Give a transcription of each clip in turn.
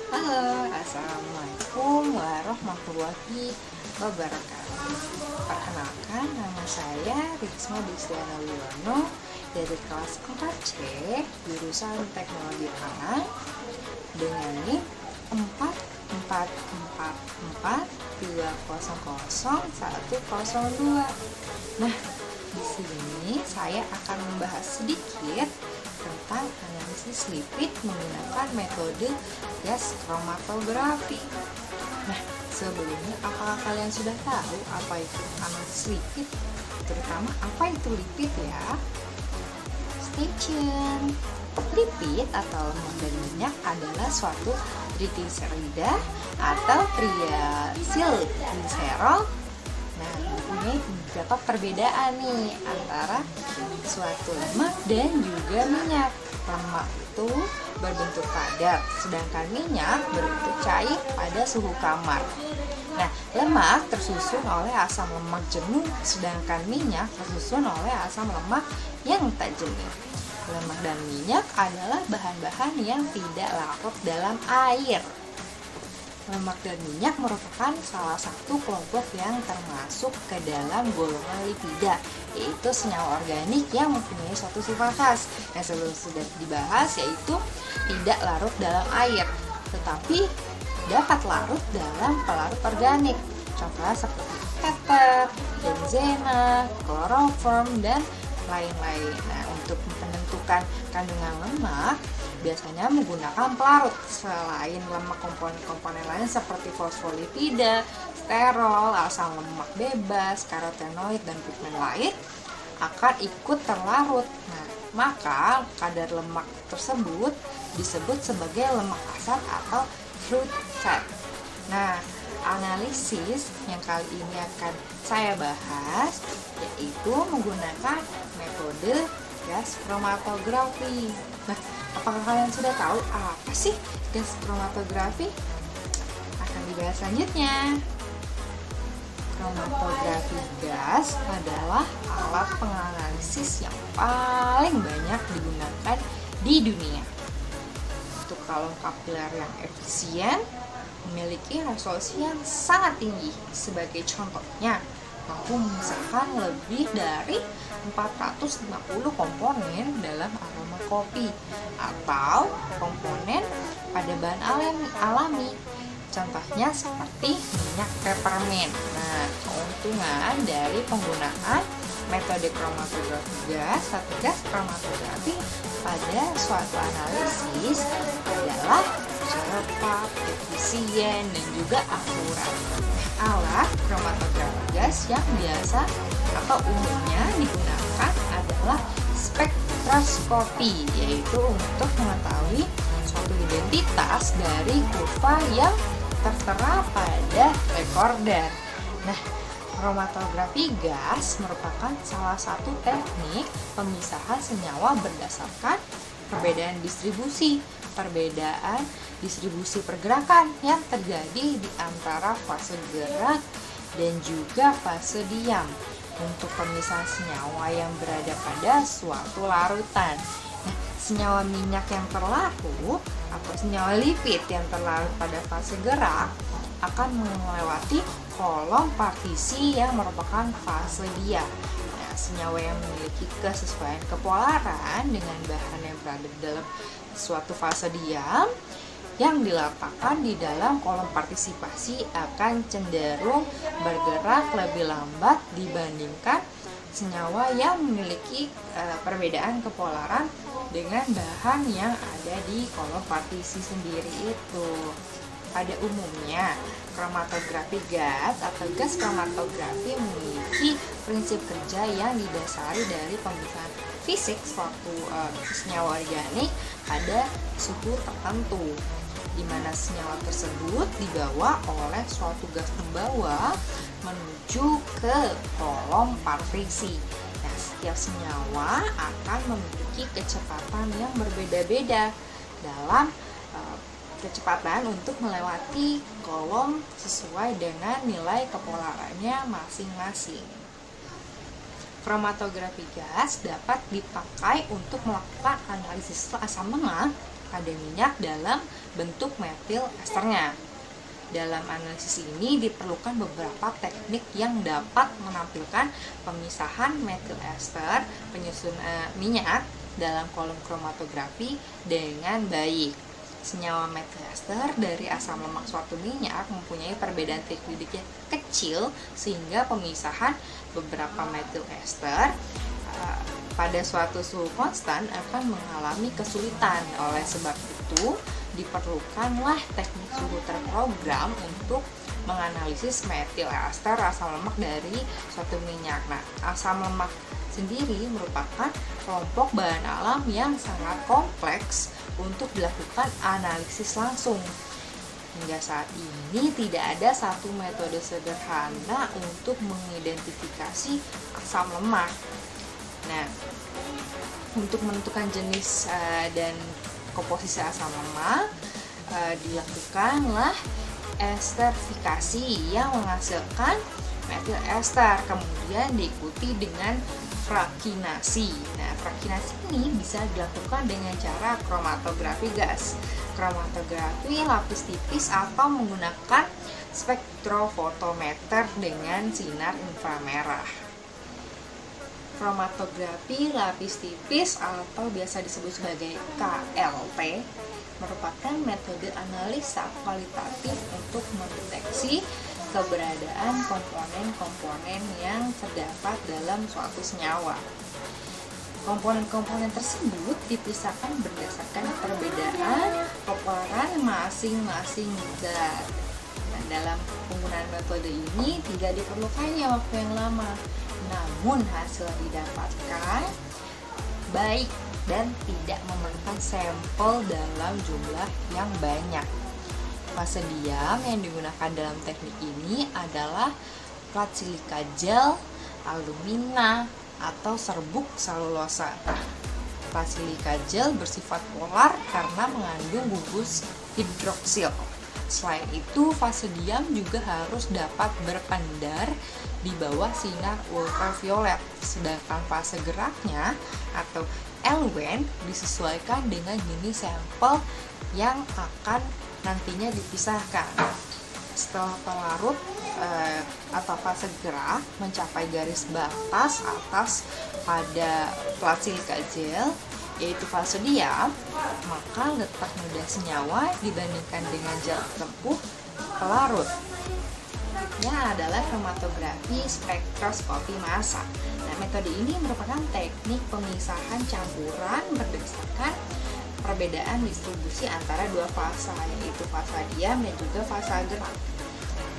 Halo, Assalamualaikum warahmatullahi wabarakatuh. Perkenalkan, nama saya Risma Distiana Wiono dari kelas 4C jurusan Teknologi Pangan dengan NIM 44442000102. Nah, di sini saya akan membahas sedikit tentang analisis lipid menggunakan metode gas kromatografi. Nah, sebelumnya apakah kalian sudah tahu apa itu analisis lipid? Terutama apa itu lipid ya? Stay tune. Lipid atau lemak dan minyak adalah suatu trigliserida atau triacylglycerol. Nah, mempunyai beberapa perbedaan nih antara suatu lemak dan juga minyak. Lemak itu berbentuk padat, sedangkan minyak berbentuk cair pada suhu kamar. Nah, lemak tersusun oleh asam lemak jenuh, sedangkan minyak tersusun oleh asam lemak yang tak jenuh. Lemak dan minyak adalah bahan-bahan yang tidak larut dalam air. Lemak dan minyak merupakan salah satu kelompok yang termasuk ke dalam golongan lipida, yaitu senyawa organik yang mempunyai suatu sifat khas yang sebelum sudah dibahas, yaitu tidak larut dalam air, tetapi dapat larut dalam pelarut organik. Contohnya seperti keter, benzena, kloroform, dan lain-lain. Nah, untuk menentukan kandungan lemak biasanya menggunakan pelarut. Selain lemak, komponen-komponen lain seperti fosfolipida, sterol, asam lemak bebas, karotenoid, dan pigmen lain akan ikut terlarut. Nah, maka kadar lemak tersebut disebut sebagai lemak asam atau fruit fat. Nah, analisis yang kali ini akan saya bahas yaitu menggunakan metode gas kromatografi. Nah, apakah kalian sudah tahu apa sih gas kromatografi? Akan dibahas selanjutnya. Kromatografi gas adalah alat penganalisis yang paling banyak digunakan di dunia. Untuk kalung kapiler yang efisien, memiliki resolusi yang sangat tinggi. Sebagai contohnya, mampu memisahkan lebih dari 450 komponen dalam aroma kopi atau komponen pada bahan alami. Contohnya seperti minyak peppermint. Nah, keuntungan dari penggunaan metode kromatografi gas atau gas kromatografi pada suatu analisis adalah cepat, efisien, dan juga akurat. Alat kromatografi gas yang biasa atau umumnya digunakan adalah spektroskopi, yaitu untuk mengetahui suatu identitas dari kurva yang tertera pada rekorder. Nah, kromatografi gas merupakan salah satu teknik pemisahan senyawa berdasarkan perbedaan distribusi pergerakan yang terjadi di antara fase gerak dan juga fase diam untuk pemisahan senyawa yang berada pada suatu larutan. Nah, senyawa minyak yang terlarut atau senyawa lipid yang terlarut pada fase gerak akan melewati kolom partisi yang merupakan fase diam. Nah, senyawa yang memiliki kesesuaian kepolaran dengan bahan yang berada dalam suatu fase diam yang diletakkan di dalam kolom partisipasi akan cenderung bergerak lebih lambat dibandingkan senyawa yang memiliki perbedaan kepolaran dengan bahan yang ada di kolom partisi sendiri itu. Pada umumnya, kromatografi gas atau gas kromatografi memiliki prinsip kerja yang didasari dari pemisahan fisik suatu senyawa organik pada suhu tertentu, di mana senyawa tersebut dibawa oleh suatu gas pembawa menuju ke kolom partisi. Nah, setiap senyawa akan memiliki kecepatan yang berbeda-beda dalam kecepatan untuk melewati kolom sesuai dengan nilai kepolarannya masing-masing. Kromatografi gas dapat dipakai untuk melakukan analisis asam lemak pada minyak dalam bentuk metil esternya. Dalam analisis ini diperlukan beberapa teknik yang dapat menampilkan pemisahan metil ester penyusun minyak dalam kolom kromatografi dengan baik. Senyawa metil ester dari asam lemak suatu minyak mempunyai perbedaan triklidik yang kecil sehingga pemisahan beberapa metil ester pada suatu suhu konstan akan mengalami kesulitan. Oleh sebab itu, diperlukanlah teknik suhu terprogram untuk menganalisis metil ester asam lemak dari suatu minyak. Nah, asam lemak sendiri merupakan kelompok bahan alam yang sangat kompleks untuk dilakukan analisis langsung. Hingga saat ini tidak ada satu metode sederhana untuk mengidentifikasi asam lemak. Nah, untuk menentukan jenis dan komposisi asam lemak dilakukanlah esterifikasi yang menghasilkan metil ester, kemudian diikuti dengan frakinasi. Nah, frakinasi ini bisa dilakukan dengan cara kromatografi gas, kromatografi lapis tipis, atau menggunakan spektrofotometer dengan sinar inframerah. Kromatografi lapis tipis atau biasa disebut sebagai KLP merupakan metode analisa kualitatif untuk mendeteksi keberadaan komponen-komponen yang terdapat dalam suatu senyawa. Komponen-komponen tersebut dipisahkan berdasarkan perbedaan peran masing-masing zat. Nah, dalam penggunaan metode ini tidak diperlukannya waktu yang lama, namun hasil didapatkan baik dan tidak memerlukan sampel dalam jumlah yang banyak. Fase diam yang digunakan dalam teknik ini adalah plat silika gel, alumina, atau serbuk selulosa. Plat silika gel bersifat polar karena mengandung gugus hidroksil. Selain itu, fase diam juga harus dapat berpendar di bawah sinar ultraviolet, sedangkan fase geraknya atau eluen disesuaikan dengan jenis sampel yang akan nantinya dipisahkan. Setelah pelarut atau fase gerak mencapai garis batas atas pada plat silika gel, yaitu fase diam, maka letak mudah senyawa dibandingkan dengan jarak tempuh pelarut adalah kromatografi spektroskopi massa. Nah, metode ini merupakan teknik pemisahan campuran berdasarkan perbedaan distribusi antara dua fasa, yaitu fasa diam dan juga fasa gerak.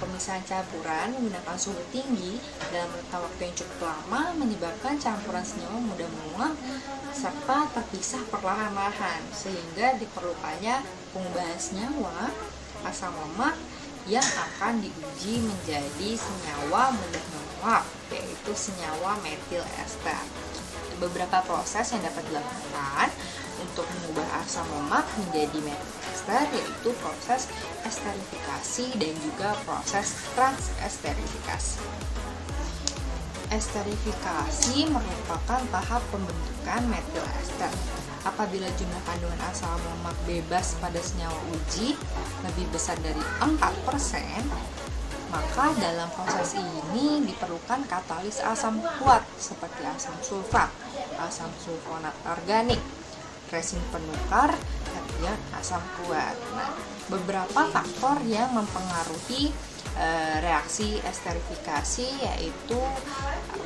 Pemisahan campuran menggunakan suhu tinggi dalam rentang waktu yang cukup lama menyebabkan campuran senyawa mudah menguap serta terpisah perlahan-lahan, sehingga diperlukannya pengubahan senyawa asam lemak yang akan diuji menjadi senyawa mudah menguap, yaitu senyawa metil ester. Beberapa proses yang dapat dilakukan untuk mengubah asam lemak menjadi metil ester, yaitu proses esterifikasi dan juga proses transesterifikasi. Esterifikasi merupakan tahap pembentukan metil ester. Apabila jumlah kandungan asam lemak bebas pada senyawa uji lebih besar dari 4%, maka dalam proses ini diperlukan katalis asam kuat seperti asam sulfat, asam sulfonat organik, resin penukar, dan asam kuat. Nah, beberapa faktor yang mempengaruhi reaksi esterifikasi yaitu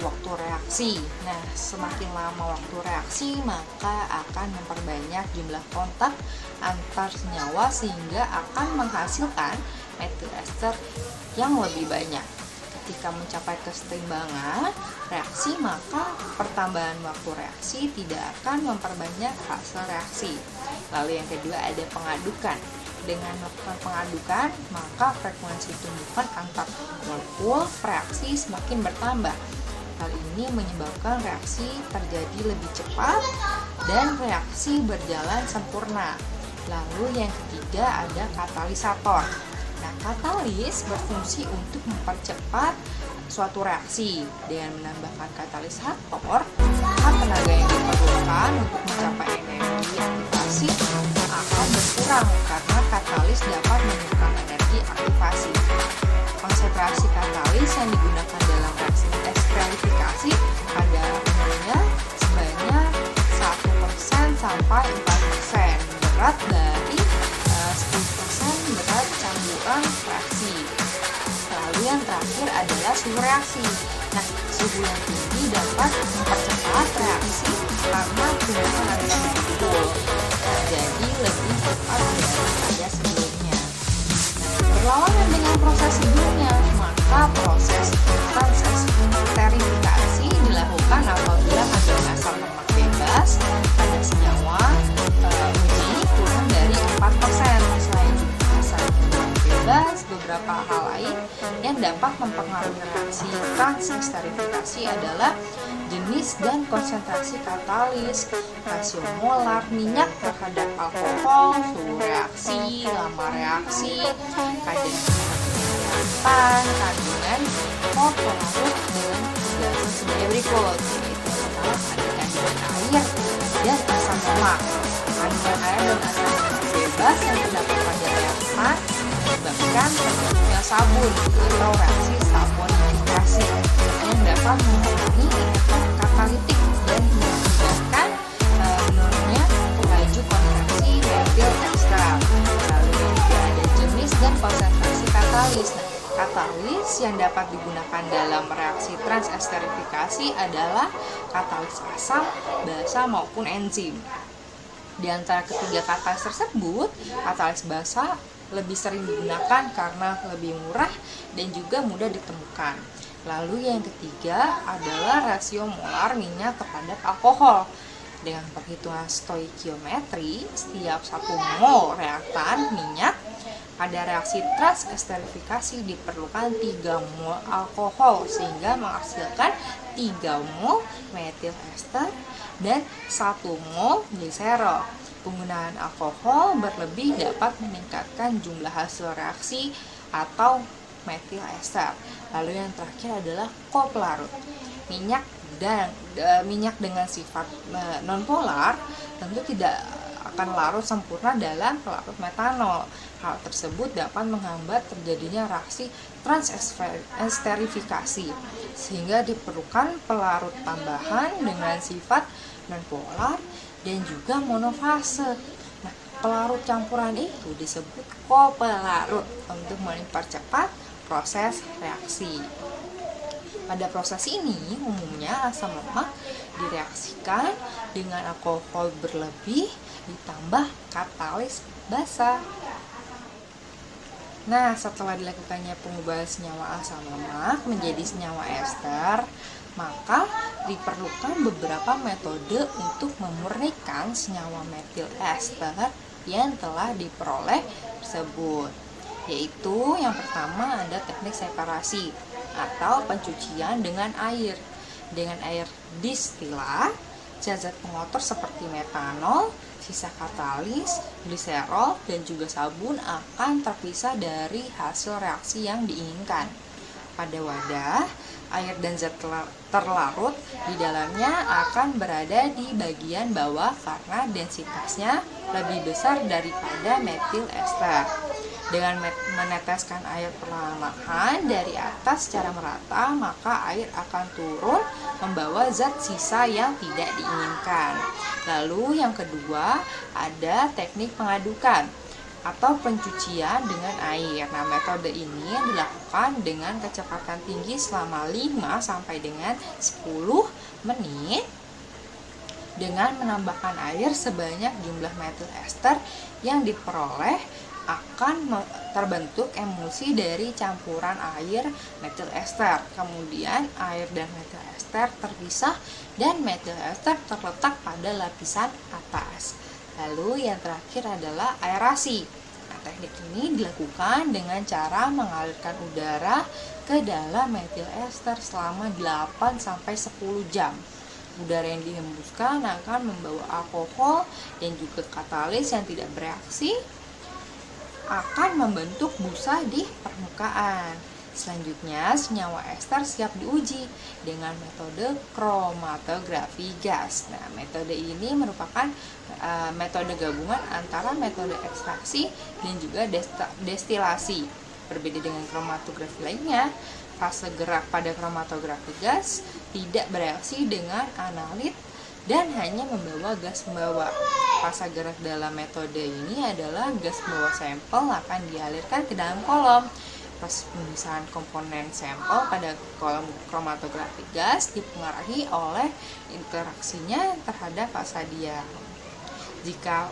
waktu reaksi. Nah, semakin lama waktu reaksi maka akan memperbanyak jumlah kontak antar senyawa sehingga akan menghasilkan metil ester yang lebih banyak. Ketika mencapai keseimbangan reaksi, maka pertambahan waktu reaksi tidak akan memperbanyak hasil reaksi. Lalu yang kedua ada pengadukan. Dengan melakukan pengadukan, maka frekuensi tumbukan antar molekul reaksi semakin bertambah. Hal ini menyebabkan reaksi terjadi lebih cepat dan reaksi berjalan sempurna. Lalu yang ketiga ada katalisator. Nah, katalis berfungsi untuk mempercepat suatu reaksi. Dengan menambahkan katalisator, maka tenaga yang diperlukan untuk mencapai energi aktivasi akan berkurang karena katalis dapat menyumbang energi aktivasi. Konsentrasi katalis yang digunakan dalam reaksi esterifikasi pada umumnya sebanyak 1% sampai 4% berat dari 10% berat campuran reaksi. Lalu yang terakhir adalah suhu reaksi. Nah, suhu yang tinggi dapat mempercepat reaksi karena penggunaan area berkumpul, jadi lebih cepat daripada sebelumnya. Nah, berlawanan dengan proses sebelumnya, maka proses transesterifikasi dilakukan apabila kadar asam lemak bebas pada senyawa uji kurang dari 4%. Selain asam lemak bebas, beberapa hal lain yang dapat mempengaruhi reaksi transesterifikasi adalah jenis dan konsentrasi katalis, rasio molar minyak terhadap alkohol, suhu reaksi, lama reaksi, kadar penyerapan, kandungan pelarut dengan penjelasan sebagai berikut, yaitu adalah kandungan air dan asam lemak. Kandungan air dan asam lemak bebas yang terdapat pada reaktan menyebabkan terbentuknya sabun atau reaksi saponifikasi yang dapat mengurangi efek katalitik dan mengakibatkan menurunnya laju kontraksi metil ester. Lalu juga ada jenis dan konsentrasi katalis. Nah, katalis yang dapat digunakan dalam reaksi transesterifikasi adalah katalis asam, basa maupun enzim. Di antara ketiga katalis tersebut, katalis basa lebih sering digunakan karena lebih murah dan juga mudah ditemukan. Lalu yang ketiga adalah rasio molar minyak terhadap alkohol. Dengan perhitungan stoikiometri, setiap 1 mol reaktan minyak pada reaksi transesterifikasi diperlukan 3 mol alkohol sehingga menghasilkan 3 mol metil ester dan 1 mol gliserol. Penggunaan alkohol berlebih dapat meningkatkan jumlah hasil reaksi atau metil ester. Lalu yang terakhir adalah kopelarut. Minyak dengan sifat nonpolar tentu tidak akan larut sempurna dalam pelarut metanol. Hal tersebut dapat menghambat terjadinya reaksi transesterifikasi sehingga diperlukan pelarut tambahan dengan sifat nonpolar dan juga monofase. Nah, pelarut campuran itu disebut kopelarut untuk mempercepat proses reaksi. Pada proses ini, umumnya asam lemak direaksikan dengan alkohol berlebih ditambah katalis basa. Nah, setelah dilakukannya pengubahan senyawa asam lemak menjadi senyawa ester, maka diperlukan beberapa metode untuk memurnikan senyawa metil ester yang telah diperoleh tersebut, yaitu yang pertama ada teknik separasi atau pencucian dengan air. Dengan air distilat, zat-zat pengotor seperti metanol, sisa katalis, gliserol, dan juga sabun akan terpisah dari hasil reaksi yang diinginkan. Pada wadah, air dan zat terlarut di dalamnya akan berada di bagian bawah karena densitasnya lebih besar daripada metil ester. Dengan meneteskan air perlahan dari atas secara merata, maka air akan turun membawa zat sisa yang tidak diinginkan. Lalu yang kedua, ada teknik pengadukan atau pencucian dengan air. Nah, metode ini dilakukan dengan kecepatan tinggi selama 5 sampai dengan 10 menit dengan menambahkan air sebanyak jumlah metil ester yang diperoleh akan terbentuk emulsi dari campuran air metil ester. Kemudian air dan metil ester terpisah dan metil ester terletak pada lapisan atas. Lalu yang terakhir adalah aerasi. Nah, teknik ini dilakukan dengan cara mengalirkan udara ke dalam metil ester selama 8 sampai 10 jam. Udara yang dihembuskan akan membawa alkohol dan juga katalis yang tidak bereaksi akan membentuk busa di permukaan. Selanjutnya, senyawa ester siap diuji dengan metode kromatografi gas. Nah, metode ini merupakan metode gabungan antara metode ekstraksi dan juga destilasi. Berbeda dengan kromatografi lainnya, fase gerak pada kromatografi gas tidak bereaksi dengan analit dan hanya membawa gas pembawa. Fase gerak dalam metode ini adalah gas pembawa sampel akan dialirkan ke dalam kolom. Proses pemisahan komponen sampel pada kolom kromatografi gas dipengaruhi oleh interaksinya terhadap fasa diam. Jika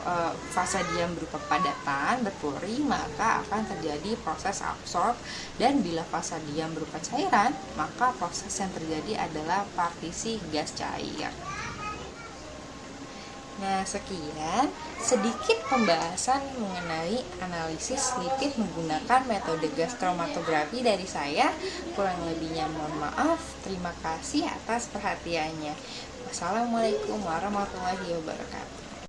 fasa diam berupa padatan berpori, maka akan terjadi proses absorb, dan bila fasa diam berupa cairan, maka proses yang terjadi adalah partisi gas cair. Nah, sekian sedikit pembahasan mengenai analisis lipid menggunakan metode gas kromatografi dari saya. Kurang lebihnya mohon maaf. Terima kasih atas perhatiannya. Wassalamualaikum warahmatullahi wabarakatuh.